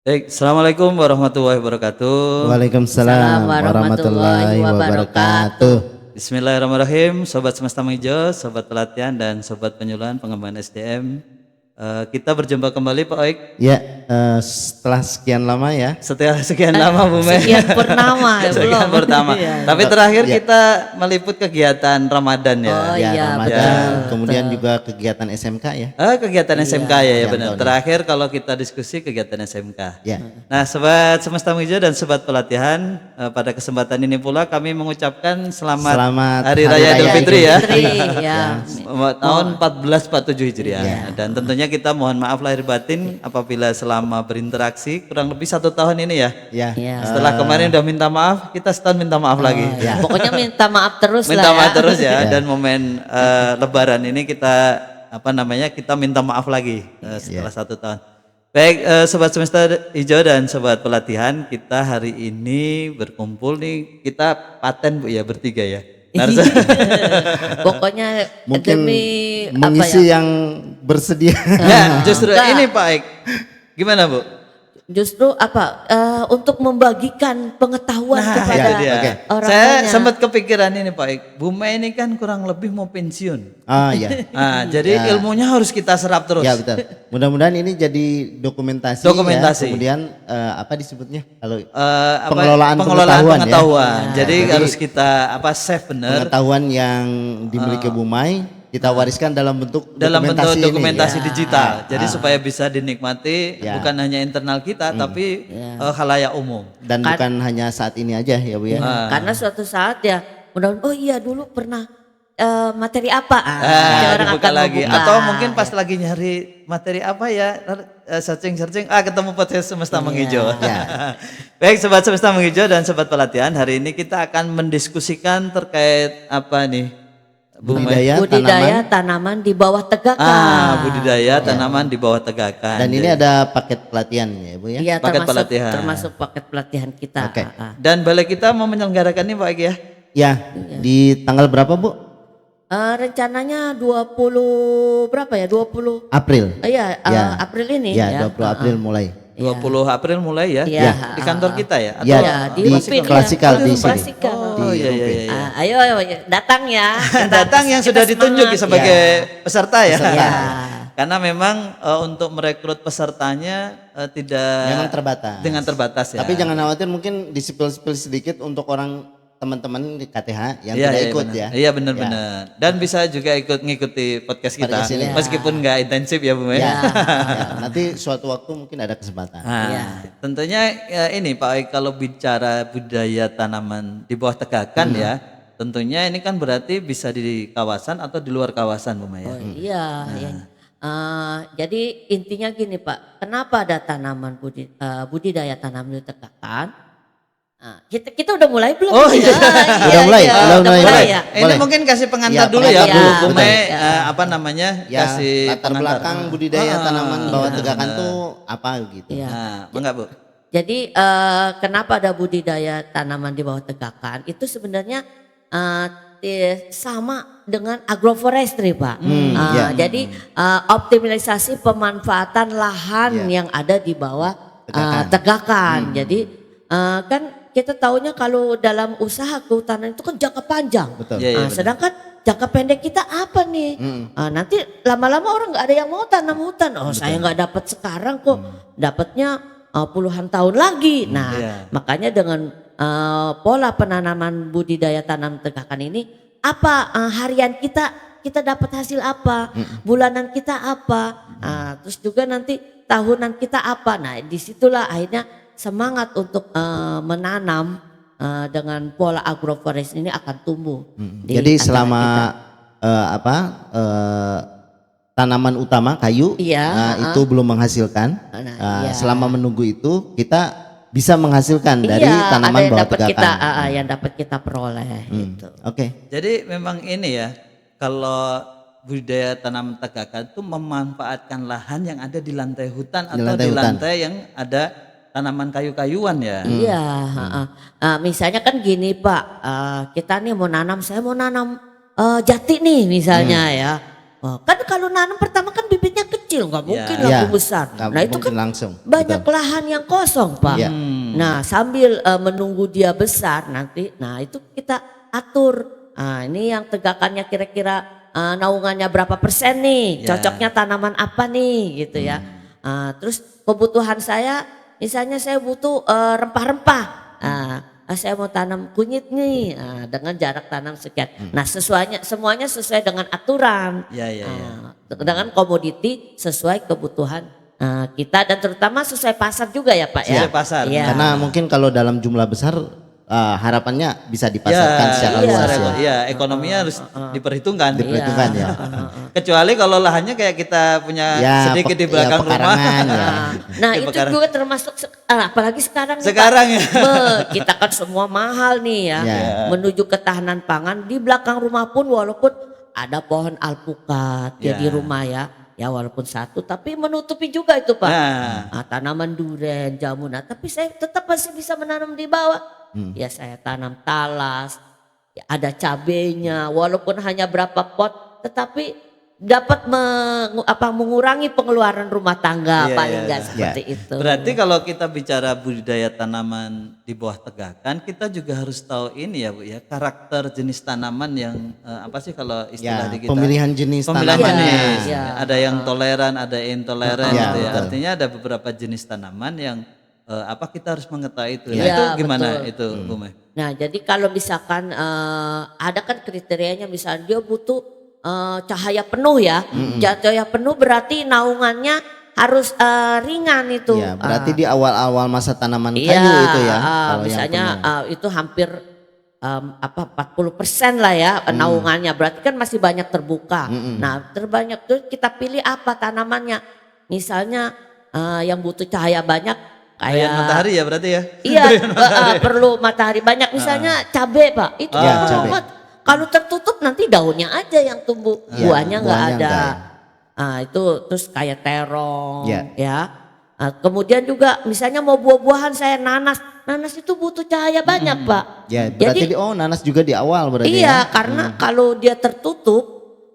Baik, Assalamualaikum warahmatullahi wabarakatuh. Waalaikumsalam warahmatullahi wabarakatuh. Bismillahirrahmanirrahim, Sobat Semesta Menghijau, Sobat Pelatihan dan Sobat Penyuluhan Pengembangan SDM. Kita berjumpa kembali Pak Oik. Ya, setelah sekian lama ya. Setelah sekian lama Bu Mei. Sekian purnama ya Sekian belum. pertama. Iya. Tapi terakhir kita meliput kegiatan Ramadan ya. Oh Ya, iya, Ramadan, betul. kemudian juga kegiatan SMK ya. Kegiatan SMK ya benar. tahun Terakhir kalau kita diskusi kegiatan SMK. Ya. Nah, Sobat Semesta Menghijau dan Sobat Pelatihan, pada kesempatan ini pula kami mengucapkan selamat Hari Raya Idul Fitri ya. Ya. Tahun 1447 Hijriah. Iya. Dan tentunya kita mohon maaf lahir batin apabila selama berinteraksi kurang lebih 1 tahun ini ya. Ya. Iya. Setelah kemarin udah minta maaf, kita setahun minta maaf lagi. Ya. Pokoknya minta maaf terus Minta lah maaf ya. terus ya. Dan momen Lebaran ini kita kita minta maaf lagi setelah 1 tahun. Baik, Sobat Semesta Hijau dan Sobat Pelatihan, kita hari ini berkumpul nih, kita paten Bu ya bertiga ya. Harus Pokoknya Mungkin demi mengisi yang bersedia. ya, justru Enggak. ini Pak Ek. Gimana Bu? justru untuk membagikan pengetahuan kepada itu dia. Oke. orang Saya banyak. sempat kepikiran ini Pak Ek. Bu Mei ini kan kurang lebih mau pensiun. Ya. Nah, jadi ilmunya harus kita serap terus. Ya betul. Mudah-mudahan ini jadi dokumentasi. Dokumentasi. Ya. Kemudian apa disebutnya? Kalau Pengelolaan pengetahuan, pengetahuan. ya. Jadi Jadi harus kita save benar pengetahuan yang dimiliki Bu Mai kita wariskan dalam bentuk dokumentasi ini. digital. Jadi supaya bisa dinikmati Ya. bukan hanya internal kita tapi khalayak umum. Dan bukan hanya saat ini aja ya Bu ya. Karena suatu saat ya mudah-mudahan oh iya dulu pernah materi apa nanti orang Dibuka akan lagi membuka. atau mungkin pas lagi nyari materi apa ya searching ketemu podcast Semesta Menghijau. Baik Sobat Semesta Menghijau dan Sobat Pelatihan, hari ini kita akan mendiskusikan terkait apa nih? budidaya tanaman di bawah tegakan. Budidaya tanaman di bawah tegakan. Dan ini ada paket pelatihan ya Bu ya. Iya, paket pelatihan. termasuk paket pelatihan kita. Oke. Dan balai kita mau menyelenggarakan ini Pak Egy ya? Ya, di tanggal berapa Bu? Rencananya 20 berapa ya? 20 April. Iya, Ya. April ini Ya, ya. 20 April mulai. 20 April mulai ya? Iya. Di kantor kita ya? Atau Ya, di di Rumpin, klasikal ya. di sini. Klasikal. Oh iya iya iya. Ayo datang ya. Datang yang sudah ditunjuk sebagai peserta ya. Ya. Karena memang untuk merekrut pesertanya tidak Memang terbatas. dengan terbatas ya. Tapi jangan khawatir, mungkin disipil-sipil sedikit untuk orang teman-teman di KTH yang Iya, tidak iya, ikut benar. ya. Iya benar-benar. Dan bisa juga ikut ngikuti podcast kita. Podcast ini. Meskipun nggak intensif ya Bu Mei. Ya, nanti suatu waktu mungkin ada kesempatan. Nah, tentunya ini Pak Oik, kalau bicara budaya tanaman di bawah tegakan ya, tentunya ini kan berarti bisa di kawasan atau di luar kawasan Bu Mei. Oh, iya, iya. Jadi intinya gini Pak, kenapa ada tanaman budidaya tanaman di tegakan? Kita udah mulai belum? Oh iya. Udah mulai, udah udah mulai. ya. Ini Boleh. mungkin kasih pengantar Ya, dulu ya pengantar. Bu Ya, Mei, betul. Ya, kasih latar pengantar. belakang budidaya tanaman bawah tegakan tuh apa gitu. Iya. Nah, enggak Bu? Jadi kenapa ada budidaya tanaman di bawah tegakan? Itu sebenarnya sama dengan agroforestry Pak. ya. Jadi optimalisasi pemanfaatan lahan yang ada di bawah tegakan. Jadi kan kita taunya kalau dalam usaha kehutanan itu kan jangka panjang. Betul. Iya, iya, benar. Sedangkan jangka pendek kita apa nih? Nanti lama-lama orang nggak ada yang mau tanam hutan. Oh saya nggak dapat sekarang kok, dapatnya puluhan tahun lagi. Nah makanya dengan pola penanaman budidaya tanam tegakan ini, apa harian kita dapat hasil apa, bulanan kita apa, terus juga nanti tahunan kita apa. Nah disitulah akhirnya semangat untuk menanam dengan pola agroforest ini akan tumbuh. di Jadi antara selama kita. tanaman utama kayu itu belum menghasilkan. Iya. Selama menunggu itu kita bisa menghasilkan dari tanaman ada yang bawah dapat tegakan. kita yang dapat kita peroleh gitu. Oke. Jadi memang ini ya, kalau budidaya tanam tegakan itu memanfaatkan lahan yang ada di lantai hutan atau lantai di hutan. lantai yang ada tanaman kayu-kayuan ya. Iya, misalnya kan gini Pak, kita nih saya mau nanam jati nih misalnya ya. Oh, kan kalau nanam pertama kan bibitnya kecil. kecil, nggak mungkin Iya, lampu besar. nggak Nah itu mungkin kan langsung, banyak betul. lahan yang kosong Pak. Iya. Nah sambil menunggu dia besar nanti, nah itu kita atur. Nah ini yang tegakannya kira-kira naungannya berapa persen nih, Ya. cocoknya tanaman apa nih gitu ya. Terus kebutuhan saya, misalnya saya butuh rempah-rempah. Saya mau tanam kunyit nih dengan jarak tanam sekian. Nah semuanya sesuai dengan aturan. Ya, ya, ya. Dengan komoditi sesuai kebutuhan kita dan terutama sesuai pasar juga ya Pak ya. Sesuai pasar. Iya. Karena mungkin kalau dalam jumlah besar harapannya bisa dipasarkan secara iya. luas ya. Iya, ekonominya harus diperhitungkan. Diperhitungkan ya. Kecuali kalau lahannya kayak kita punya Ya, sedikit di ya, belakang rumah. pekarangan ya. Nah Di itu pekarangan. juga termasuk apalagi sekarang nih, Sekarang Pak. ya. Kita kan semua mahal nih ya. Ya. Menuju ketahanan pangan di belakang rumah pun walaupun ada pohon alpukat ya di Ya. rumah ya. Ya walaupun satu tapi menutupi juga itu Pak. Nah. Tanaman duren, jamu. Nah tapi saya tetap masih bisa menanam di bawah. Ya saya tanam talas, ya, ada cabenya walaupun hanya berapa pot tetapi dapat mengurangi pengeluaran rumah tangga Iya, paling iya, enggak iya. seperti itu. Berarti kalau kita bicara budidaya tanaman di bawah tegakan, kita juga harus tahu ini ya Bu ya, karakter jenis tanaman yang apa sih kalau istilah Ya, di kita? pemilihan jenis Pemilihan tanamannya. jenis. Iya. Ada yang toleran, ada intoleran Iya, gitu ya. betul. Artinya ada beberapa jenis tanaman yang kita harus mengetahui itu. Nah, Iya, itu gimana betul. itu Bu Meh? Nah jadi kalau misalkan ada kan kriterianya misalnya dia butuh cahaya penuh ya. Cahaya penuh berarti naungannya harus ringan itu. Ya, berarti di awal-awal masa tanaman Iya, kayu itu ya. kalau yang misalnya penuh. itu hampir 40% lah ya naungannya. Berarti kan masih banyak terbuka. Nah, terbanyak tuh kita pilih apa tanamannya. Misalnya yang butuh cahaya banyak Cahaya kayak matahari ya berarti ya? Iya, perlu matahari banyak. Misalnya cabai, Pak. Itu Ya, kan cabai. kalau tertutup nanti daunnya aja yang tumbuh, Ya, buahnya nggak buahnya ada. enggak Itu terus kayak terong, Ya. ya. Kemudian juga misalnya mau buah-buahan saya nanas, nanas itu butuh cahaya banyak, Pak. Ya, berarti Jadi nanas juga di awal berarti iya, ya. karena kalau dia tertutup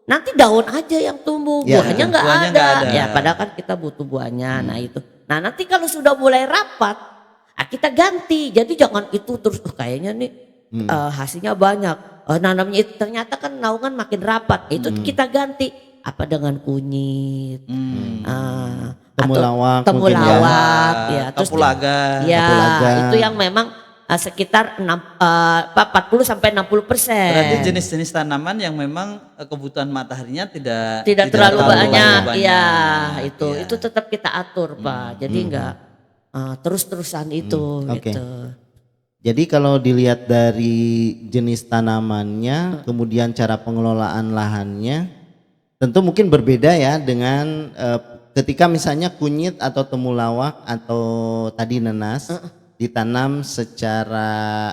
nanti daun aja yang tumbuh, Ya, buahnya nggak buahnya ada. nggak ada. Ya, padahal kan kita butuh buahnya. Nah itu. Nah nanti kalau sudah mulai rapat, kita ganti. Jadi jangan itu terus. Kayaknya nih hasilnya banyak. Nanamnya itu ternyata kan naungan makin rapat. Itu kita ganti. Apa dengan kunyit? Temulawak atau mungkin ya. temulawak, ya. Terus Kapulaga. ya Kapulaga. itu yang memang sekitar 40 sampai 60%. Berarti jenis-jenis tanaman yang memang kebutuhan mataharinya tidak Terlalu banyak. banyak. Iya, itu Iya. itu tetap kita atur, Pak. Jadi enggak terus-terusan itu Oke. gitu. Jadi kalau dilihat dari jenis tanamannya, kemudian cara pengelolaan lahannya, tentu mungkin berbeda ya dengan ketika misalnya kunyit atau temulawak atau tadi nanas ditanam secara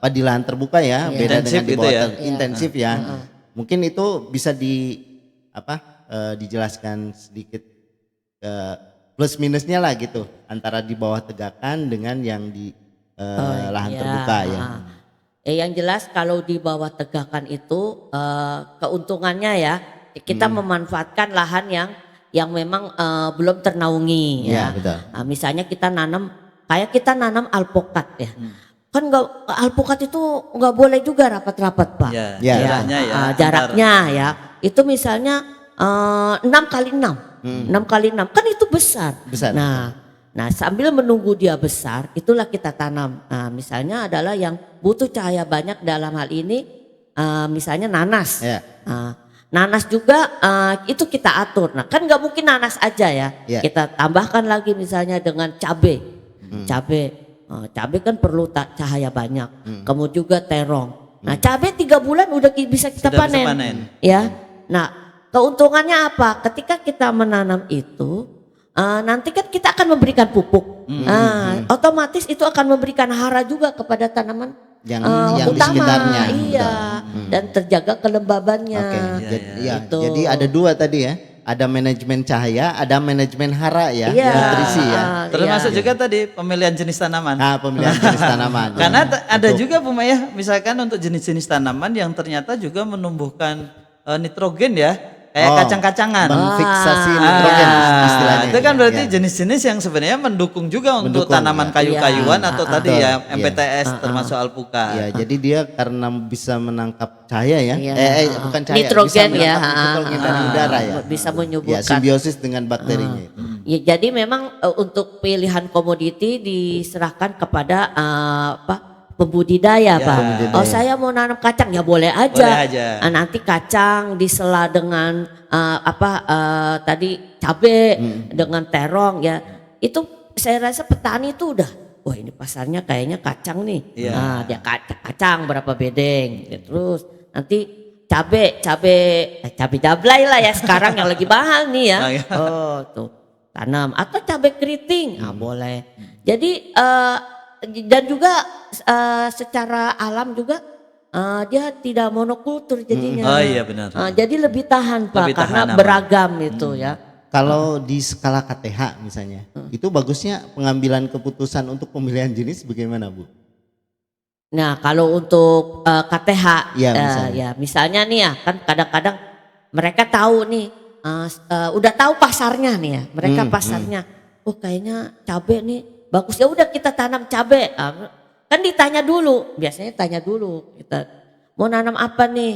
di lahan terbuka ya, beda Intensif dengan di gitu bawah ya. intensif ya. Mungkin itu bisa dijelaskan sedikit plus minusnya lah gitu antara di bawah tegakan dengan yang di lahan Iya. terbuka ya. Yang jelas kalau di bawah tegakan itu keuntungannya ya kita memanfaatkan lahan yang memang belum ternaungi Iya, ya. betul. Misalnya kita nanam alpukat ya. Kan alpukat itu nggak boleh juga rapat-rapat, Pak. Ya, Ya. jaraknya ya. Jaraknya ya. Itu misalnya 6x6. 6x6 kan itu besar. Besar. Nah sambil menunggu dia besar itulah kita tanam. Nah misalnya adalah yang butuh cahaya banyak dalam hal ini misalnya nanas. Ya. Nanas juga itu kita atur. Nah kan nggak mungkin nanas aja ya. Ya. Kita tambahkan lagi misalnya dengan cabai. Cabai kan perlu cahaya banyak. Kemudian juga terong. Nah cabai 3 bulan udah bisa kita Sudah bisa panen. panen. Ya. Nah keuntungannya apa? Ketika kita menanam itu nanti kan kita akan memberikan pupuk. Otomatis itu akan memberikan hara juga kepada tanaman Yang di utama. sekitarnya. Iya. Dan terjaga kelembabannya. Oke. Gitu. Jadi ada 2 tadi ya. Ada manajemen cahaya, ada manajemen hara ya, Iya. nutrisi ya. Termasuk juga tadi pemilihan jenis tanaman. Nah, pemilihan jenis tanaman. Karena ada juga Bu Maya, misalkan untuk jenis-jenis tanaman yang ternyata juga menumbuhkan nitrogen ya. kayak kacang-kacangan. Menfiksasi nitrogen istilahnya. Itu kan berarti Ya. jenis-jenis yang sebenarnya mendukung juga untuk Mendukung, tanaman ya. kayu-kayuan atau tadi Betul, ya iya. MPTS termasuk alpukat. Ya, jadi dia karena bisa menangkap cahaya ya, Iya. bukan cahaya, Nitrogen bisa ya, menangkap nitrogen dari udara ya. bisa Ya, menyuburkan. simbiosis dengan bakterinya itu. Ya, jadi memang untuk pilihan komoditi diserahkan kepada pembudidaya, Ya, Pak. pembudidaya. Oh, saya mau nanam kacang ya boleh aja. Boleh aja. Nanti kacang disela dengan tadi cabe dengan terong ya. Itu saya rasa petani itu udah, wah ini pasarnya kayaknya kacang nih. Iya. Nah, dia kacang berapa bedeng. Ya, terus nanti cabe dablay lah ya sekarang yang lagi mahal nih ya. Oh, iya. Oh, tuh tanam atau cabai keriting, boleh. Jadi dan juga secara alam juga dia tidak monokultur jadinya. Oh iya benar. Jadi lebih tahan Pak Lebih karena tahan aman. beragam itu ya. Kalau di skala KTH misalnya, itu bagusnya pengambilan keputusan untuk pemilihan jenis bagaimana, Bu? Nah kalau untuk KTH, Iya, misalnya. ya misalnya nih ya kan kadang-kadang mereka tahu nih, udah tahu pasarnya nih ya, mereka pasarnya, oh kayaknya cabe nih bagus ya udah kita tanam cabe, kan ditanya dulu, biasanya tanya dulu kita mau nanam apa nih,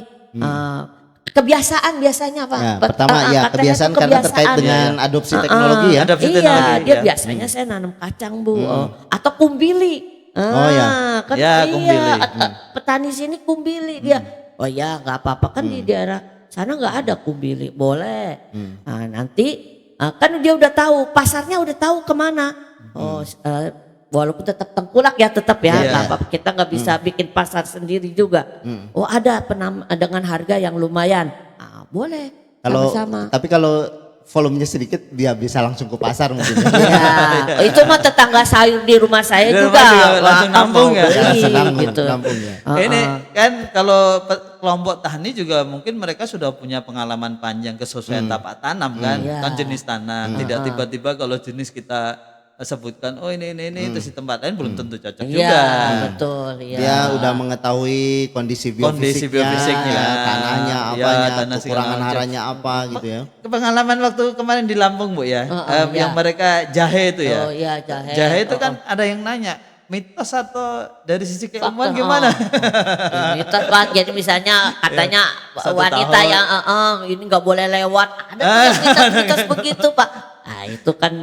kebiasaan biasanya Pak. Ya, pertama ya KTH kebiasaan itu karena terkait dengan adopsi teknologi ya. Adopsi Iya, teknologi, dia ya. biasanya saya nanam kacang Bu, atau kumbili. Oh, ya. Kan Ya, iya, kumbili. petani sini kumbili dia. Oh ya, nggak apa-apa kan di daerah sana nggak ada kumbili, boleh. Nah, nanti kan dia udah tahu pasarnya, udah tahu kemana. Oh, walaupun tetap tengkulak ya tetap ya, Iya. nggak apa-apa. Kita nggak bisa bikin pasar sendiri juga. Oh ada dengan harga yang lumayan, boleh. Kalau Sama-sama. tapi kalau volumenya sedikit dia bisa langsung ke pasar mungkin. Ya, itu mah tetangga sayur di rumah saya Di juga rumah juga langsung mau nampung ya? beli, Langsung nampung, gitu. nampung ya. Ini kan kalau kelompok tani juga mungkin mereka sudah punya pengalaman panjang kesesuaian tapak tanam kan, Iya. kan jenis tanam. Tidak tiba-tiba kalau jenis kita sebutkan, oh ini terus di tempat lain belum tentu cocok Iya, juga. betul. Iya. Dia udah mengetahui kondisi Kondisi biofisiknya, biofisiknya, tanahnya ya, apanya, tanah segala kekurangan macam. haranya apa gitu ya. Pengalaman waktu kemarin di Lampung Bu ya, yang iya. mereka jahe itu ya. Oh iya jahe. Jahe itu kan ada yang nanya, mitos atau dari sisi keilmuan Fakta, gimana? Mitos Pak, jadi misalnya katanya Satu wanita tahun. yang ini nggak boleh lewat. Ada mitos-mitos begitu Pak. Nah itu kan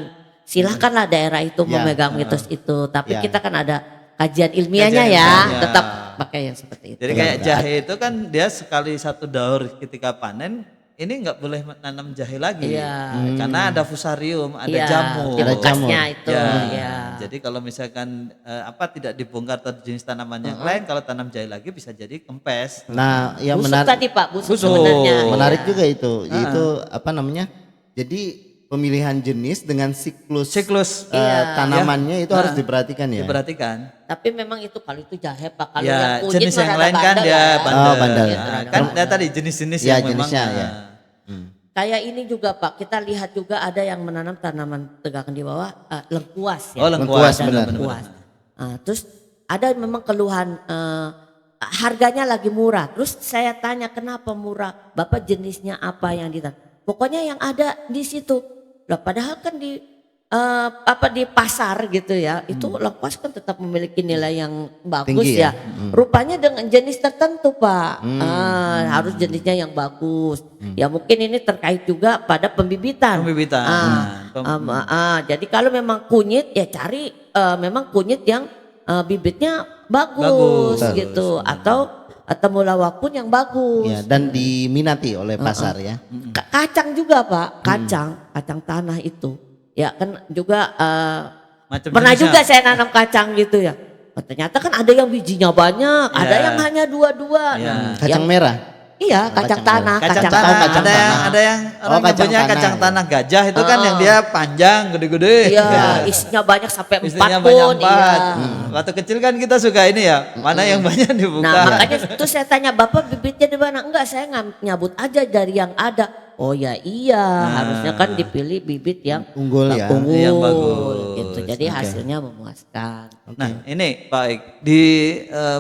silahkanlah daerah itu Ya, memegang mitos itu. Tapi Ya. kita kan ada kajian ilmiahnya Kajian ya, ilmiahnya. tetap pakai yang seperti itu. Jadi kayak jahe itu kan dia sekali satu daur ketika panen, ini nggak boleh nanam jahe lagi. Iya. Karena ada fusarium, ada Iya, jamur. di Ada bekasnya jamur. itu. Ya. Ya. Jadi kalau misalkan tidak dibongkar atau jenis tanaman yang lain, kalau tanam jahe lagi bisa jadi kempes. Nah, yang Busuk menarik tadi Pak, busuk Busuk. sebenarnya. menarik Iya. juga itu apa namanya? Jadi pemilihan jenis dengan siklus Iya. tanamannya itu harus diperhatikan ya. Diperhatikan. Tapi memang itu kalau itu jahe Pak, kalau Ya yang kunyit jenis mah yang rada lain kan bandel dia ya. bandel. Oh, bandel. Ya, Gitu, rada kan bandel. tadi jenis-jenis Ya, yang memang. jenisnya, ya. Kayak ini juga Pak, kita lihat juga ada yang menanam tanaman tegakan di bawah lengkuas ya. Oh lengkuas, Lengkuas, benar. Lengkuas. Terus ada memang keluhan harganya lagi murah. Terus saya tanya kenapa murah? Bapak jenisnya apa yang ditanam? Pokoknya yang ada di situ. Lah padahal kan di di pasar gitu ya, itu lengkuas kan tetap memiliki nilai yang bagus Tinggi ya. ya? Rupanya dengan jenis tertentu Pak, harus jenisnya yang bagus. Ya mungkin ini terkait juga pada pembibitan. Pembibitan. Jadi kalau memang kunyit ya cari memang kunyit yang bibitnya Bagus. bagus gitu, atau temulawak pun yang bagus. Ya, dan diminati oleh pasar ya. Kacang juga Pak, kacang tanah itu. Ya kan juga Macam pernah jenisnya. juga saya nanam kacang gitu ya. Ternyata kan ada yang bijinya banyak, ada Ya. yang hanya dua-dua. Ya. Nah, Kacang yang- merah. Iya, kacang kacang tanah, Kacang kacang tanah, tanah. ada yang orang kacang nyebutnya tanah, kacang ya. tanah gajah itu kan yang dia panjang gede-gede. Iya, isinya banyak sampai 4 Isinya pun. banyak Iya. empat. Waktu kecil kan kita suka ini ya, mana yang banyak dibuka. Nah makanya itu saya tanya Bapak bibitnya di mana? Enggak, saya nyabut aja dari yang ada. Oh ya iya, harusnya kan dipilih bibit yang Unggul ya. unggul Yang bagus. gitu. Jadi hasilnya memuaskan. Nah ini Pak Ik, di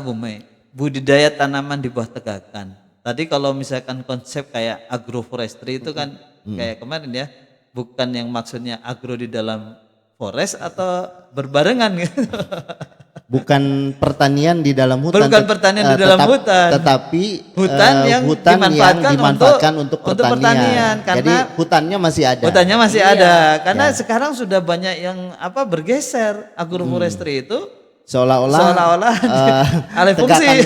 Bumi, budidaya tanaman di bawah tegakan. tadi kalau misalkan konsep kayak agroforestry itu kan kayak kemarin ya, bukan yang maksudnya agro di dalam forest atau berbarengan gitu. Bukan pertanian di dalam hutan. Bukan pertanian di dalam hutan. Tetapi Hutan yang dimanfaatkan untuk pertanian. Karena jadi hutannya masih ada. Hutannya masih ada. Karena Ya. sekarang sudah banyak yang bergeser agroforestry itu Seolah-olah alih fungsi.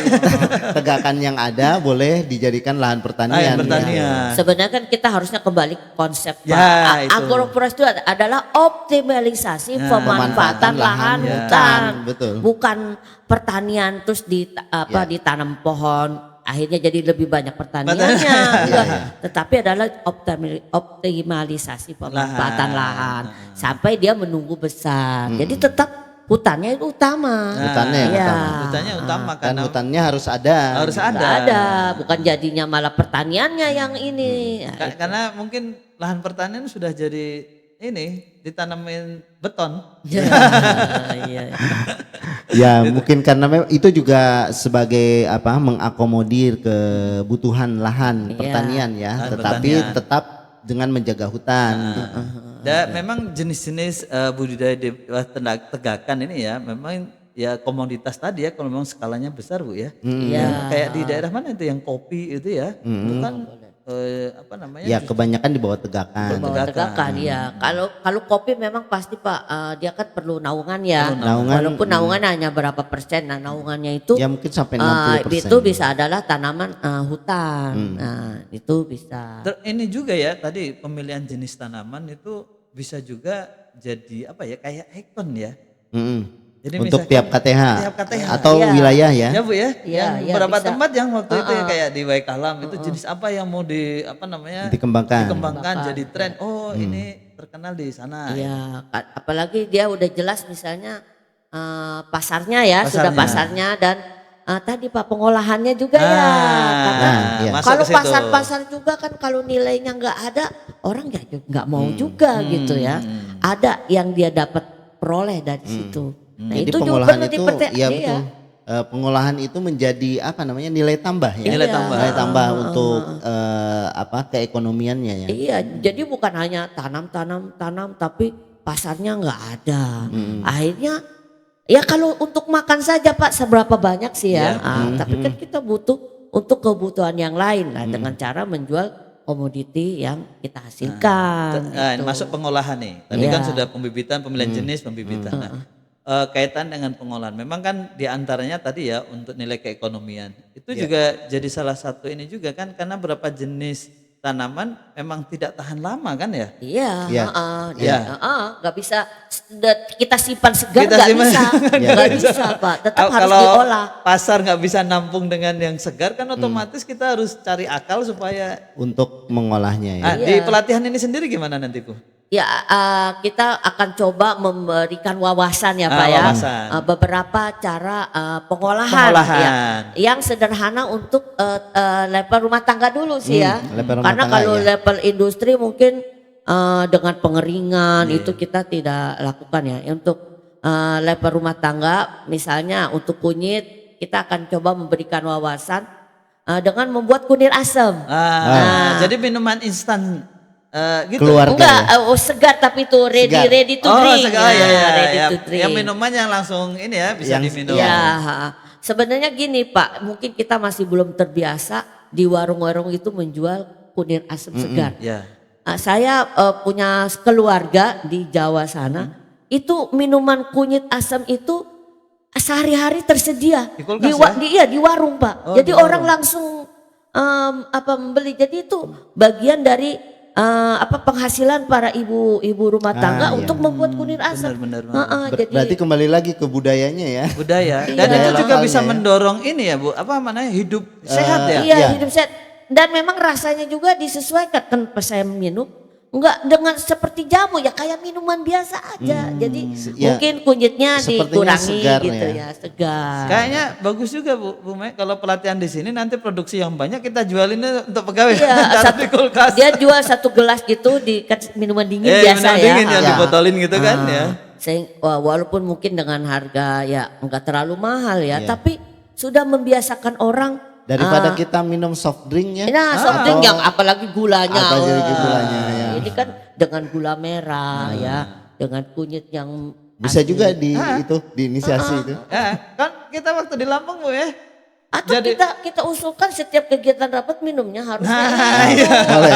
tegakan yang ada boleh dijadikan lahan pertanian. Pertanian. Sebenarnya kan kita harusnya kembali ke konsep Ya, itu. agroforestry itu adalah optimalisasi pemanfaatan lahan hutan, betul. bukan pertanian terus ditanam pohon akhirnya jadi lebih banyak pertaniannya. Enggak. Tetapi adalah optimalisasi pemanfaatan lahan sampai dia menunggu besar. Jadi tetap hutannya itu utama. Hutannya yang Iya. utama. Hutannya utama Dan karena hutannya harus ada. harus Nggak ada. ada, bukan jadinya malah pertaniannya yang ini. Ya, Karena mungkin lahan pertanian sudah jadi ini ditanamin beton. iya. Ya mungkin karena itu juga sebagai mengakomodir kebutuhan lahan Iya. pertanian ya, Lahan tetapi pertanian. tetap dengan menjaga hutan. Dan memang jenis-jenis budidaya di bawah tegakan ini ya memang ya komoditas tadi ya kalau memang skalanya besar Bu ya. Iya. Kayak di daerah mana itu yang kopi itu ya. Itu kan Ya kebanyakan di bawah tegakan. Bawah tegakan ya. Kalau kopi memang pasti Pak dia kan perlu naungan ya. Naungan, Walaupun naungan hanya berapa persen. Nah naungannya itu Ya mungkin sampai 60%. itu bisa adalah tanaman hutan. Nah itu bisa. Ini juga ya tadi pemilihan jenis tanaman itu bisa juga jadi kayak ikon ya. Mm-mm. Jadi Untuk misalkan tiap KTH, tiap KTH. atau Iya. wilayah ya. Ya Bu ya. Iya, Yang iya, beberapa bisa. tempat yang waktu itu ya kayak di Waikalam itu jenis apa yang mau Dikembangkan. dikembangkan jadi tren. Oh, ini terkenal di sana. Iya, apalagi dia udah jelas misalnya pasarnya ya, sudah pasarnya dan tadi Pak pengolahannya juga ya. Karena iya. Masuk kalau ke situ. pasar-pasar juga kan kalau nilainya nggak ada, orang nggak mau juga gitu ya. Ada yang dia dapat peroleh dari situ. Nah Jadi itu juga pengolahan perlu itu, diperhatikan. ya betul. Pengolahan itu menjadi nilai tambah ya. Nilai tambah. Nilai tambah untuk keekonomiannya ya. Iya, jadi bukan hanya tanam tapi pasarnya nggak ada. Akhirnya ya kalau untuk makan saja Pak seberapa banyak sih ya. Tapi kan kita butuh untuk kebutuhan yang lain lah dengan cara menjual komoditi yang kita hasilkan. Ini gitu. masuk pengolahan nih. Tadi Iya. kan sudah pembibitan, pemilihan jenis, pembibitan. Nah, kaitan dengan pengolahan. Memang kan diantaranya tadi ya untuk nilai keekonomian. Itu juga jadi salah satu ini juga kan karena berapa jenis tanaman memang tidak tahan lama kan ya. Iya, Iya. nggak bisa kita simpan segar Kita nggak simpan- bisa, nggak bisa Pak. Tetap harus Kalau diolah. pasar nggak bisa nampung dengan yang segar kan otomatis kita harus cari akal supaya Untuk mengolahnya ya. Di pelatihan ini sendiri gimana nanti Bu? Ya kita akan coba memberikan wawasan ya Pak ya, wawasan. beberapa cara pengolahan, Pengolahan. Ya, yang sederhana untuk level rumah tangga dulu sih ya, level rumah karena tangga, kalau ya. level industri mungkin dengan pengeringan itu kita tidak lakukan ya. Untuk level rumah tangga misalnya untuk kunyit kita akan coba memberikan wawasan dengan membuat kunir asam. Jadi minuman instan gitu. Keluarga Enggak, ya. segar tapi itu Segar. ready to Oh, drink. segar, Nah, ya. ready to drink. Yang minuman yang langsung ini ya bisa Yang- diminum. Ya, sebenarnya gini Pak, mungkin kita masih belum terbiasa di warung-warung itu menjual kunir asam segar. Ya. Saya punya keluarga di Jawa sana, itu minuman kunyit asam itu sehari-hari tersedia Di kulkas di warung Pak. Oh, Jadi di orang warung. langsung membeli. Jadi itu bagian dari penghasilan para ibu rumah tangga iya. untuk membuat kunir asam. Benar. Jadi Berarti kembali lagi ke budayanya ya. Budaya. Dan Iya. itu juga Lokalnya bisa ya. mendorong ini ya Bu, hidup sehat ya. iya Iya. hidup sehat. Dan memang rasanya juga disesuaikan kan pas saya minum. Enggak dengan seperti jamu ya kayak minuman biasa aja. Jadi ya, mungkin kunyitnya sepertinya dikurangi segar gitu ya. ya, segar. Kayaknya bagus juga Bu Mei kalau pelatihan di sini nanti produksi yang banyak kita jualinnya untuk pegawai. Iya, Taruh di kulkas. dia jual satu gelas gitu di minuman dingin biasa minuman ya. dingin yang Ya. dibotolin gitu kan ya. Walaupun mungkin dengan harga ya enggak terlalu mahal ya, tapi sudah membiasakan orang Daripada kita minum soft drink ya. Nah, soft drink yang apalagi gulanya. Apalagi gulanya, ya. Ini kan dengan gula merah ya, dengan kunyit yang Bisa juga itu diinisiasi itu. Ya, kan kita waktu di Lampung Bu ya. atau kita usulkan setiap kegiatan rapat minumnya harusnya. Boleh.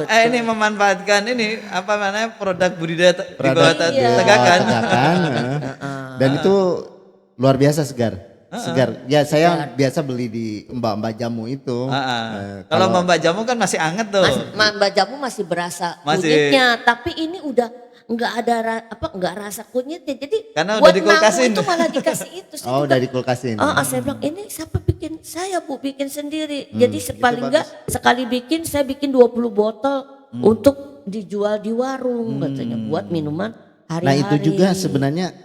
Ini memanfaatkan ini apa namanya produk budidaya di bawah Iya. Tegakan. Dan itu luar biasa segar. Segar. Ya saya biasa beli di mbak-mbak jamu itu. Kalau Mbak Jamu kan masih anget tuh. Mbak Jamu masih berasa Masih. kunyitnya, tapi ini udah nggak rasa kunyitnya. Jadi Karena udah buat dikulkasin. namu itu malah dikasih itu. Saya Oh, juga, udah dikulkasin. saya bilang ini siapa bikin? Saya Bu bikin sendiri. Jadi paling enggak sekali bikin saya bikin 20 botol untuk dijual di warung katanya buat minuman hari-hari. Nah itu juga sebenarnya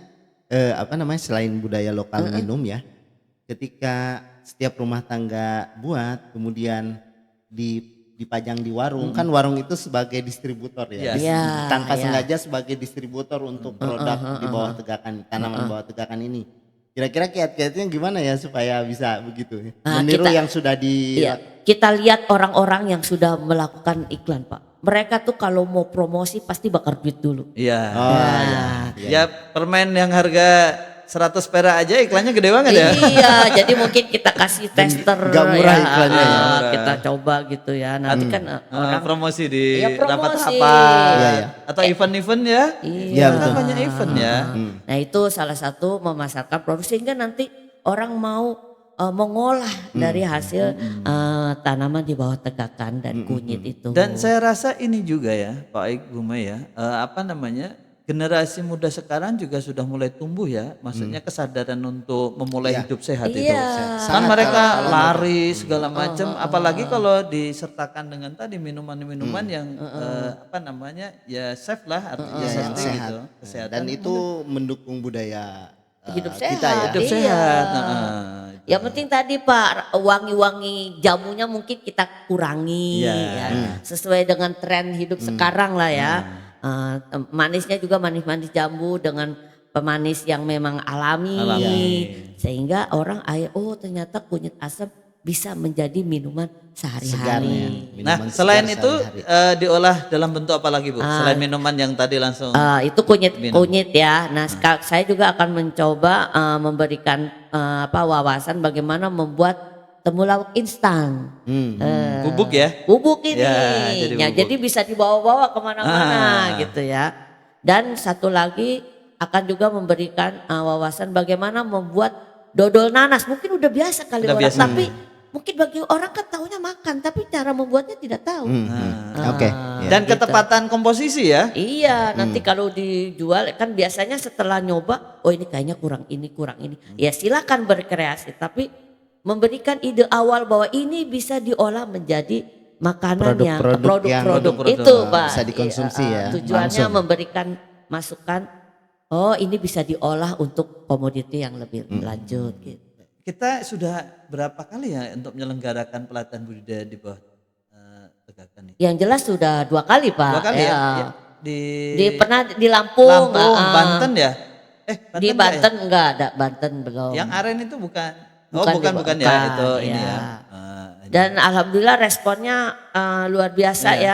selain budaya lokal minum ya, ketika setiap rumah tangga buat kemudian dipajang di warung, kan warung itu sebagai distributor ya, Yes. tanpa sengaja sebagai distributor untuk produk di bawah tegakan, tanaman bawah tegakan ini. Kira-kira kiat-kiatnya gimana ya supaya bisa begitu? Meniru yang sudah Iya, kita lihat orang-orang yang sudah melakukan iklan Pak. Mereka tuh kalau mau promosi pasti bakar duit dulu. Iya. iya. Ya permen yang harga 100 perak aja iklannya gede banget ya. Iya, jadi mungkin kita kasih tester nggak murah iklannya ya. Kita coba gitu ya. Nanti kan orang promosi di Iya, rapat promosi. apa Iya. atau event-event ya. Iya, betul. Kan banyak event ya. Nah itu salah satu memasarkan produk sehingga nanti orang mau mengolah dari hasil tanaman di bawah tegakan dan kunyit itu. Dan saya rasa ini juga ya Pak Aik Bu Mai ya, generasi muda sekarang juga sudah mulai tumbuh ya, maksudnya kesadaran untuk memulai hidup sehat itu. Iya. Kan mereka lari segala macam, apalagi kalau disertakan dengan tadi minuman-minuman yang ya safe lah, artinya yang safety sehat. gitu, kesehatan. Dan itu mendukung budaya Hidup kita sehat. ya. hidup Iya. sehat. Yang penting tadi Pak wangi-wangi jamunya mungkin kita kurangi Iya. ya. Sesuai dengan tren hidup sekarang lah ya. Manisnya juga manis-manis jambu dengan pemanis yang memang alami. Sehingga orang ternyata kunyit asam bisa menjadi minuman Segar sehari-hari. ya. Nah, Minuman selain segar itu sehari-hari. diolah dalam bentuk apa lagi Bu? Selain minuman yang tadi langsung. Itu kunyit ya. Nah, saya juga akan mencoba memberikan wawasan bagaimana membuat temulawak instan. Bubuk ya? Bubuk ini. Ya, jadi Ya, bubuk. jadi bisa dibawa-bawa kemana-mana gitu ya. Dan satu lagi akan juga memberikan wawasan bagaimana membuat dodol nanas. Mungkin udah biasa kali Udah orang, biasa. tapi mungkin bagi orang kan taunya makan, tapi cara membuatnya tidak tahu. Oke. Dan ketepatan komposisi ya? Iya, nanti kalau dijual kan biasanya setelah nyoba, oh ini kayaknya kurang ini. Ya silakan berkreasi, tapi memberikan ide awal bahwa ini bisa diolah menjadi makanan Produk-produk yang produk-produk itu Pak. bisa dikonsumsi ya, Tujuannya langsung. memberikan masukan, oh ini bisa diolah untuk komoditi yang lebih lanjut gitu. Kita sudah berapa kali ya untuk menyelenggarakan pelatihan budidaya di bawah tegakan ini? Yang jelas sudah 2 kali Pak. 2 kali ya? Ya. Pernah di Lampung, Banten ya? di Banten enggak ada, Banten belum. Yang aren itu bukan. Bukan, ya itu ini iya. ya. Dan alhamdulillah responnya luar biasa ya.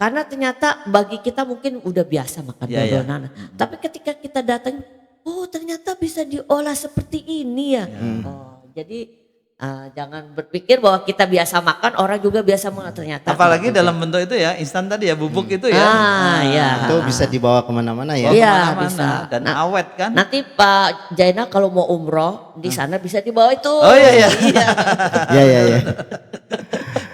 Karena ternyata bagi kita mungkin udah biasa makan dodol nanas. Tapi ketika kita datang, oh ternyata bisa diolah seperti ini ya. Jadi jangan berpikir bahwa kita biasa makan, orang juga biasa makan ternyata. Apalagi dalam bentuk itu ya, instan tadi ya, bubuk itu ya. Ya. Itu bisa dibawa kemana-mana ya. Iya, Kemana-mana. bisa. Dan awet kan. Nanti Pak Jaina kalau mau umroh di sana bisa dibawa itu. Oh iya. Iya.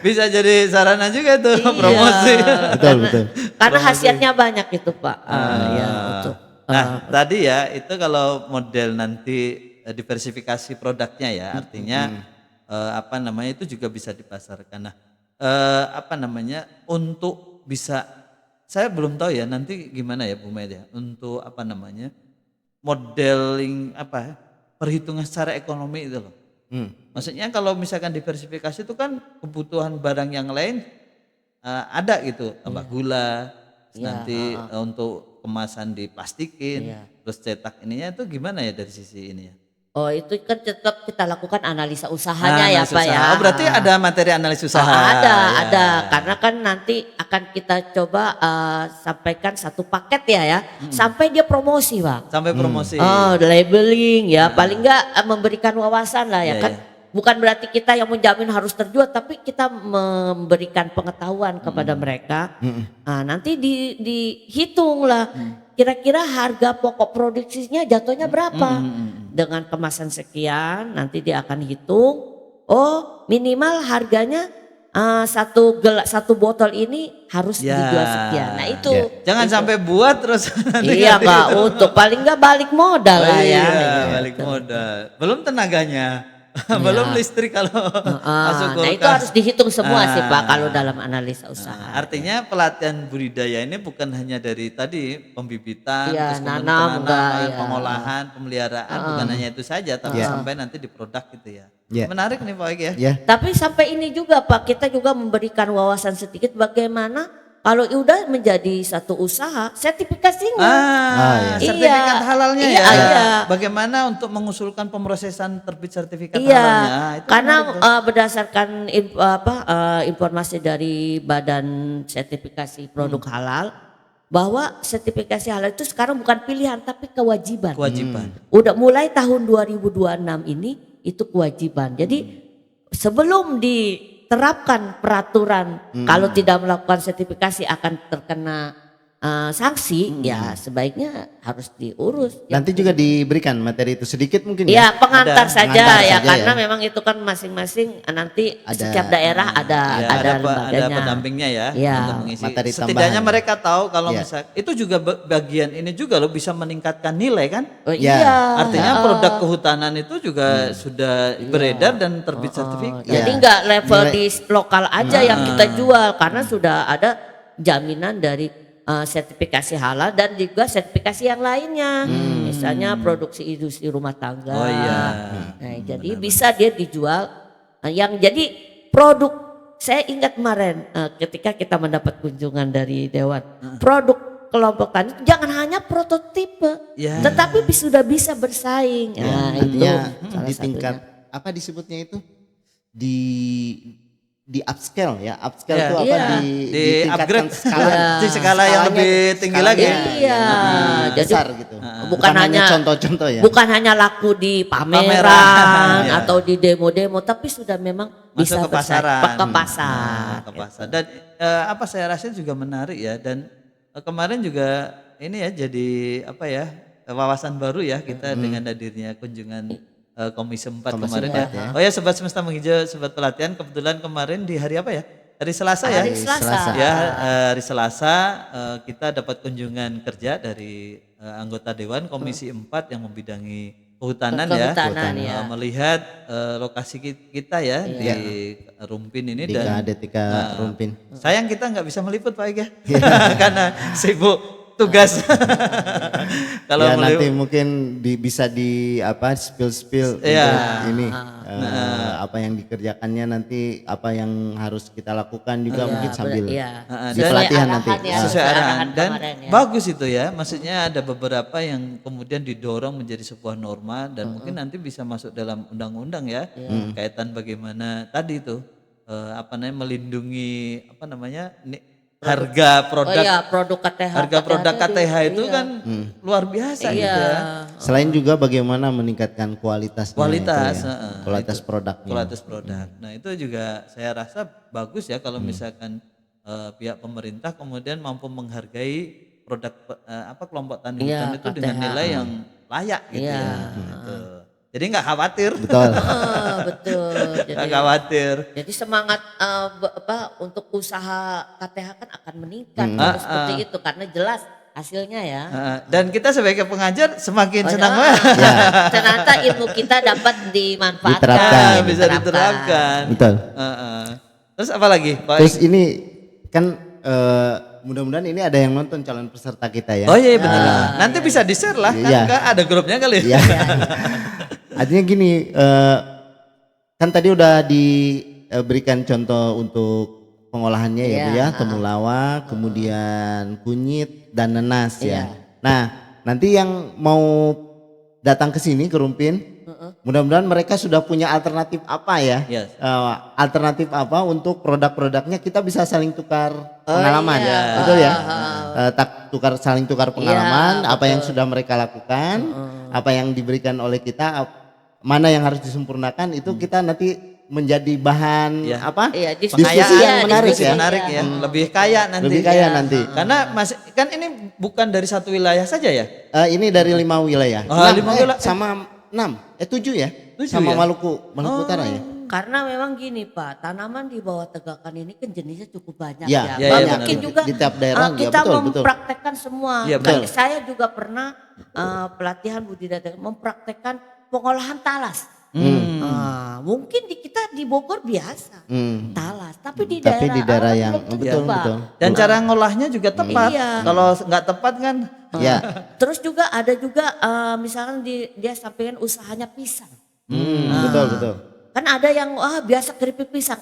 Bisa jadi sarana juga tuh Iya. promosi. Betul. Karena khasiatnya banyak itu Pak. Ya, untuk Nah tadi ya itu kalau model nanti diversifikasi produknya ya, artinya itu juga bisa dipasarkan. Nah untuk bisa, saya belum tahu ya nanti gimana ya Bu Med ya, untuk modeling perhitungan secara ekonomi itu loh. Maksudnya kalau misalkan diversifikasi itu kan kebutuhan barang yang lain ada gitu, tambah gula, nanti untuk kemasan diplastikin, terus cetak ininya itu gimana ya dari sisi ini ya? Oh itu kan tetap kita lakukan analisa usahanya ya analisa Pak usaha. ya. Oh, berarti ada materi analisis usaha. Ada, Ya. ada. Karena kan nanti akan kita coba sampaikan satu paket ya, sampai dia promosi Pak. Sampai promosi. Oh, labeling ya, paling enggak memberikan wawasan lah ya Iya, kan. iya. Bukan berarti kita yang menjamin harus terjual, tapi kita memberikan pengetahuan kepada mereka. Nah, nanti dihitung lah. Kira-kira harga pokok produksinya jatuhnya berapa? Dengan kemasan sekian, nanti dia akan hitung. Oh, minimal harganya satu botol ini harus Ya. dijual sekian. Nah itu. Jangan itu. sampai buat terus nanti Iya ganti Kak, gitu. untuk paling nggak balik modal Oh lah ya. iya, Gitu. balik modal. Belum tenaganya. Belum listrik kalau masuk Nah kulkas. itu harus dihitung semua sih Pak Ah. kalau dalam analisa usaha. Artinya pelatihan budidaya ini bukan hanya dari tadi pembibitan, Iya, terus kemudian nanam, enggak, penanaman, ya. pengolahan, pemeliharaan, bukan hanya itu saja, tapi sampai nanti di produk gitu ya. Iya. Menarik nih Pak Egi ya. Ya. Tapi sampai ini juga Pak, kita juga memberikan wawasan sedikit bagaimana kalau udah menjadi satu usaha, sertifikasinya. iya. Sertifikat Iya. halalnya Iya, ya. iya. Bagaimana untuk mengusulkan pemrosesan terbit sertifikat Iya, halalnya? Itu karena menarik tuh. berdasarkan informasi dari Badan Sertifikasi Produk Halal, bahwa sertifikasi halal itu sekarang bukan pilihan tapi kewajiban. Kewajiban. Udah mulai tahun 2026 ini itu kewajiban. Jadi sebelum diterapkan peraturan kalau tidak melakukan sertifikasi akan terkena sanksi, ya sebaiknya harus diurus. Nanti juga diberikan materi itu sedikit mungkin Ya pengantar Ada. saja Pengantar ya saja karena ya. memang itu kan masing-masing nanti Ada, setiap daerah ada Ya, ada ada lembaganya. pendampingnya ya Iya. untuk mengisi. Materi Setidaknya tambahan. mereka tahu kalau Iya. misal itu juga bagian ini juga loh bisa meningkatkan nilai kan? Oh, Ya. iya. Artinya produk kehutanan itu juga sudah beredar dan terbit sertifikat. Jadi Ya. nggak level Nilai- di lokal aja yang kita jual karena sudah ada jaminan dari sertifikasi halal dan juga sertifikasi yang lainnya. Misalnya produksi industri rumah tangga. Oh iya. Nah, jadi bisa dia dijual yang jadi produk. Saya ingat kemarin ketika kita mendapat kunjungan dari Dewan, produk kelompok tani jangan hanya prototipe, Ya. tetapi sudah bisa bersaing. Nah, itu Artinya salah di satunya. tingkat apa disebutnya itu di upscale ya, upscale Ya. itu apa Iya. Di ditingkatkan upgrade skala di skala yang lebih tinggi lagi. Iya. lebih Jadi besar gitu. bukan hanya contoh-contoh ya. bukan hanya laku di pameran, Pameran, ya. atau di demo-demo, tapi sudah memang bisa Masuk ke bersaing. pasaran. Ke pasar. Nah, ke pasar. Dan apa saya rasa juga menarik ya dan kemarin juga ini ya jadi apa ya wawasan baru ya kita dengan hadirnya kunjungan Komisi 4 kemarin 4 ya. Oh ya Sobat Semesta Menghijau, Sobat Pelatihan kebetulan kemarin di hari apa ya? Hari Selasa ya? Hari Selasa. Selasa. Ya hari Selasa kita dapat kunjungan kerja dari anggota Dewan Komisi 4 yang membidangi kehutanan ya. Kehutanan, ya. Melihat lokasi kita ya di Rumpin ini di dan KDTK Rumpin. sayang kita nggak bisa meliput Pak Ega karena sibuk tugas. Kalau Ya nanti meliput mungkin bisa di apa spill Iya. untuk ini apa yang dikerjakannya nanti apa yang harus kita lakukan juga mungkin sambil Iya. di pelatihan nanti. sesuai arahan dan kemarin ya. bagus itu ya. Maksudnya ada beberapa yang kemudian didorong menjadi sebuah norma dan mungkin nanti bisa masuk dalam undang-undang ya. Kaitan bagaimana tadi itu apa namanya melindungi apa namanya harga produk Oh iya, produk KTH. harga produk KTH itu iya. kan luar biasa Iya. gitu ya. Selain juga bagaimana meningkatkan kualitasnya Kualitas, itu ya. heeh. Kualitas produknya. Kualitas produk. Nah itu juga saya rasa bagus ya kalau misalkan pihak pemerintah kemudian mampu menghargai produk apa kelompok tani Iya, hutan itu dengan KTH. nilai yang layak gitu Iya. ya. Gitu. Jadi nggak khawatir, Betul. Betul. nggak Jadi, khawatir. jadi semangat untuk usaha KTH kan akan meningkat kalau seperti itu karena jelas hasilnya ya. Dan kita sebagai pengajar semakin senang Padahal, banget. ternyata ilmu kita dapat dimanfaatkan, Diterapkan. Bisa diterapkan. Betul. Terus apa lagi Pak? Terus ini kan mudah-mudahan ini ada yang nonton calon peserta kita ya. Oh iya benar. Nanti bisa di-share lah kan, Iya. kan ada grupnya kali. Iya. Artinya gini, kan tadi udah diberikan contoh untuk pengolahannya ya Bu ya, temulawak, kemudian kunyit dan nenas ya. Nah, nanti yang mau datang ke sini ke Rumpin, Mudah-mudahan mereka sudah punya alternatif apa ya? Yes. Alternatif apa untuk produk-produknya, kita bisa saling tukar pengalaman, iya. betul ya? Saling tukar pengalaman, Iya, apa yang sudah mereka lakukan, apa yang diberikan oleh kita, mana yang harus disempurnakan, itu kita nanti menjadi bahan apa? Iya, Diskusi diskusi yang menarik diskusi ya. Menarik ya, lebih kaya nanti. Lebih kaya nanti. Karena masih kan ini bukan dari satu wilayah saja ya. Ini dari 5 wilayah. 5 wilayah. Sama 7 ya? 7 sama ya? Maluku Utara ya? Karena memang gini Pak, tanaman di bawah tegakan ini kan jenisnya cukup banyak Ya, ya. ya, banyak. Mungkin juga Di tiap daerah ya, kita betul. mempraktekkan semua. Iya, Kan betul. saya juga pernah pelatihan budidaya mempraktekkan pengolahan talas. Mungkin kita di Bogor biasa talas, tapi di daerah yang belum tentu, betul Pak. betul. Dan cara ngolahnya juga tepat. Iya. Kalau nggak tepat kan Ya. Terus juga ada juga misalkan dia sampaikan usahanya pisang. Betul. Kan ada yang biasa keripik pisang,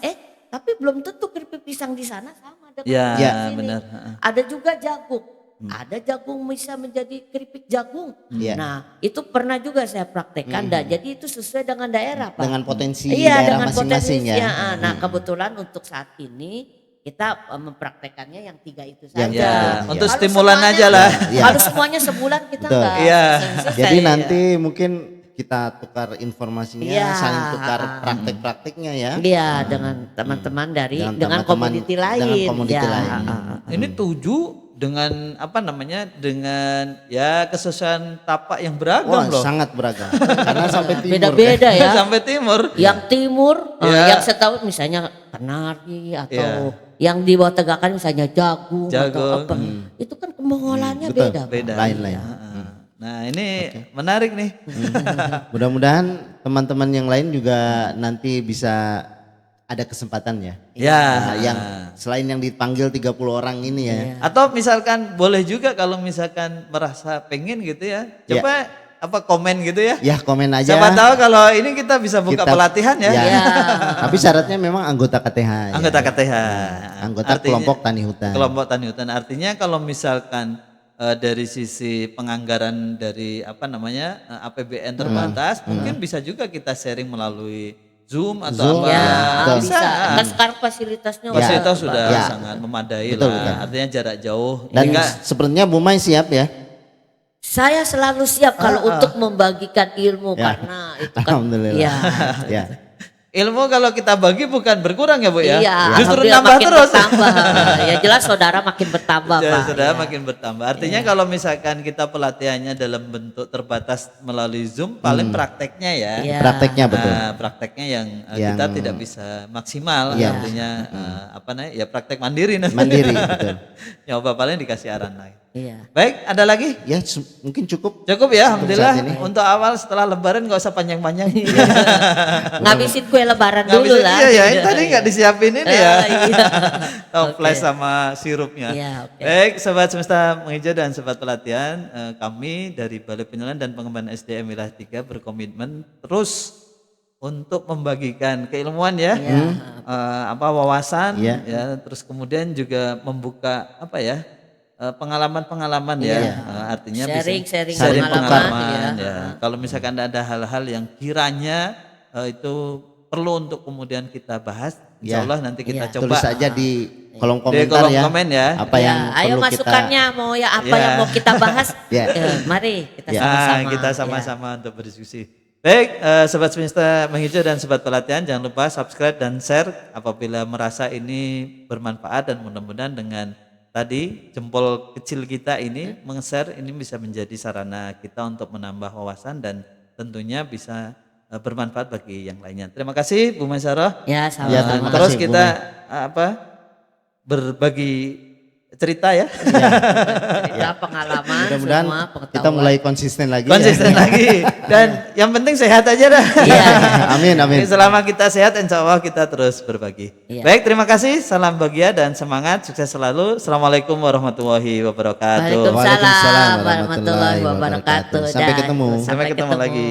tapi belum tentu keripik pisang di sana sama dengan Ya, di sini. benar. Ada juga jagung. Ada jagung bisa menjadi keripik jagung. Iya. Nah, itu pernah juga saya praktekkan dan jadi itu sesuai dengan daerah, Pak. Dengan potensi Iya, daerah dengan masing-masing potensi, ya. Nah, kebetulan untuk saat ini kita mempraktekannya yang 3 itu saja. Yang ya, untuk Kalau stimulan semuanya- aja lah. Iya. Kalau semuanya sebulan kita Betul. enggak Iya. selesai. Jadi nanti mungkin kita tukar informasinya, Iya. saling tukar praktek-prakteknya ya. Iya, dengan teman-teman dari Dengan dengan teman-teman komoditi lain. dengan komoditi Ya. lain. Ini 7 dengan apa namanya? Dengan ya kesesuaian tapak yang beragam Wah, loh. sangat beragam. Karena sampai timur. Beda-beda ya. Sampai timur. Yang timur, Ya. yang setahu misalnya kenari atau Ya. yang di bawah tegakan misalnya jagung, atau Jagung. apa. Itu kan pengolahannya Betul. beda. Pak. Beda. Lain-lain. Nah, ini menarik nih. Mudah-mudahan teman-teman yang lain juga nanti bisa ada kesempatan ya. Ya. Nah, yang selain yang dipanggil 30 orang ini ya. Atau misalkan boleh juga kalau misalkan merasa pengen gitu ya. Coba apa komen gitu ya. Ya komen aja. Siapa tahu kalau ini kita bisa buka Kita- pelatihan ya. Ya. Tapi syaratnya memang anggota KTH. ya. Anggota KTH. Anggota Artinya- kelompok tani hutan. Kelompok tani hutan. Artinya kalau misalkan dari sisi penganggaran dari apa namanya APBN terbatas, mungkin bisa juga kita sharing melalui Zoom atau apa. Ya, betul. bisa. Kan sekarang fasilitasnya Fasilitas sudah Ya. sangat memadai Betul, lah. betul. Artinya jarak jauh. Dan Enggak, sepertinya Bu Mai siap ya. Saya selalu siap kalau untuk membagikan ilmu Ya. karena itu kan. Alhamdulillah. Iya. Ya. ilmu kalau kita bagi bukan berkurang ya Bu ya. Iya, Justru alhamdulillah nambah makin terus. bertambah. Ya jelas saudara makin bertambah, Ya, Pak. sudah Iya. makin bertambah. Artinya kalau misalkan kita pelatihannya dalam bentuk terbatas melalui Zoom, paling prakteknya ya. Iya. Prakteknya betul. Prakteknya yang, Yang- kita tidak bisa maksimal. Iya. Artinya apa namanya? Ya praktek mandiri nanti. Mandiri betul. Nyoba paling dikasih arahan lain. Iya. Baik, ada lagi? Ya mungkin cukup. Cukup ya, alhamdulillah. saat ini. Untuk awal setelah Lebaran nggak usah panjang-panjang. Ngabisin kue lebaran dulu Ngabisin- lah. Iya ya, ini tadi nggak disiapin ini ya. Iya. Toples Oke. sama sirupnya. Iya, oke. Baik, sobat semesta menghijau dan sobat pelatihan, kami dari Balai Penilaian dan Pengembangan SDM Wilayah 3 berkomitmen terus untuk membagikan keilmuan ya, apa wawasan, Iya. ya, terus kemudian juga membuka apa ya pengalaman-pengalaman ya, artinya Sharing sharing pengalaman, pengalaman ya. ya. Kalau misalkan ada hal-hal yang kiranya itu perlu untuk kemudian kita bahas, insya Ya. Allah nanti kita Iya. coba Tulis saja di kolom di komentar kolom ya. komen ya. Apa Ya, yang ayo perlu masukannya mau ya apa Ya. yang mau kita bahas. Ya. Mari kita Ya. sama-sama. Kita Ya. sama-sama untuk berdiskusi. Baik, sobat semesta menghijau dan sobat pelatihan, jangan lupa subscribe dan share apabila merasa ini bermanfaat, dan mudah-mudahan dengan tadi jempol kecil kita ini meng-share ini bisa menjadi sarana kita untuk menambah wawasan dan tentunya bisa bermanfaat bagi yang lainnya. Terima kasih Bu Maisarah. Ya, sama. Ya, terima Terus kasih, Bu kita berbagi cerita ya. Cerita pengalaman Mudah-mudahan semua kita pengetahuan. mulai konsisten lagi. Konsisten ya. lagi, dan yang penting sehat aja dah. Iya. Amin amin. Selama kita sehat, insya Allah kita terus berbagi. Iya. Baik, terima kasih. Salam bahagia dan semangat. Sukses selalu. Assalamualaikum warahmatullahi wabarakatuh. Waalaikumsalam Waalaikumsalam warahmatullahi wabarakatuh. Sampai Dan ketemu. Sampai ketemu lagi.